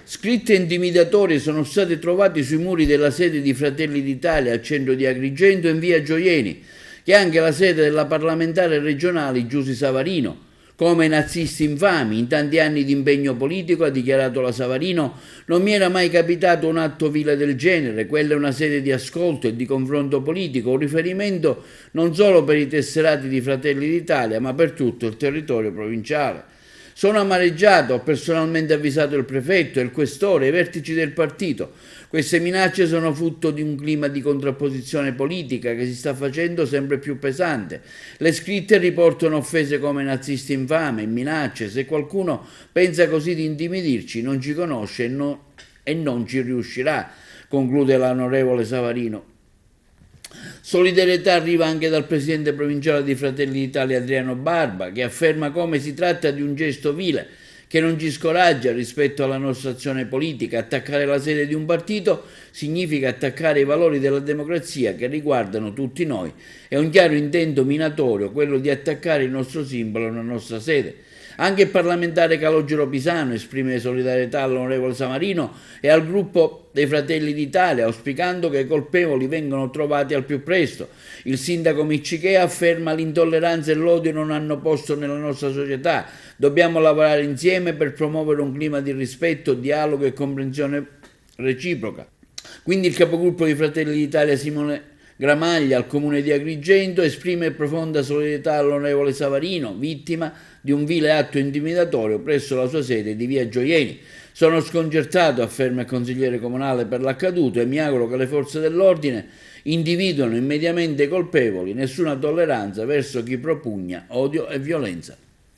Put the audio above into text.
Scritte intimidatorie sono state trovate sui muri della sede di Fratelli d'Italia al centro di Agrigento in via Gioieni, che è anche la sede della parlamentare regionale Giusy Savarino. Come nazisti infami, in tanti anni di impegno politico, ha dichiarato la Savarino, non mi era mai capitato un atto vile del genere, quella è una sede di ascolto e di confronto politico, un riferimento non solo per i tesserati di Fratelli d'Italia, ma per tutto il territorio provinciale. Sono amareggiato, ho personalmente avvisato il prefetto, il questore, i vertici del partito. Queste minacce sono frutto di un clima di contrapposizione politica che si sta facendo sempre più pesante. Le scritte riportano offese come nazisti infame e minacce. Se qualcuno pensa così di intimidirci, non ci conosce e non ci riuscirà, conclude l'onorevole Savarino. Solidarietà arriva anche dal presidente provinciale di Fratelli d'Italia Adriano Barba, che afferma come si tratta di un gesto vile che non ci scoraggia rispetto alla nostra azione politica. Attaccare la sede di un partito significa attaccare i valori della democrazia che riguardano tutti noi. È un chiaro intento minatorio quello di attaccare il nostro simbolo nella nostra sede. Anche il parlamentare Calogero Pisano esprime solidarietà all'onorevole Savarino e al gruppo dei Fratelli d'Italia, auspicando che i colpevoli vengano trovati al più presto. Il sindaco Miccichea afferma che l'intolleranza e l'odio non hanno posto nella nostra società. Dobbiamo lavorare insieme per promuovere un clima di rispetto, dialogo e comprensione reciproca. Quindi il capogruppo di Fratelli d'Italia Simone Gramaglia al comune di Agrigento esprime profonda solidarietà all'onorevole Savarino, vittima di un vile atto intimidatorio presso la sua sede di via Gioieni. Sono sconcertato, afferma il consigliere comunale, per l'accaduto e mi auguro che le forze dell'ordine individuino immediatamente i colpevoli. Nessuna tolleranza verso chi propugna odio e violenza.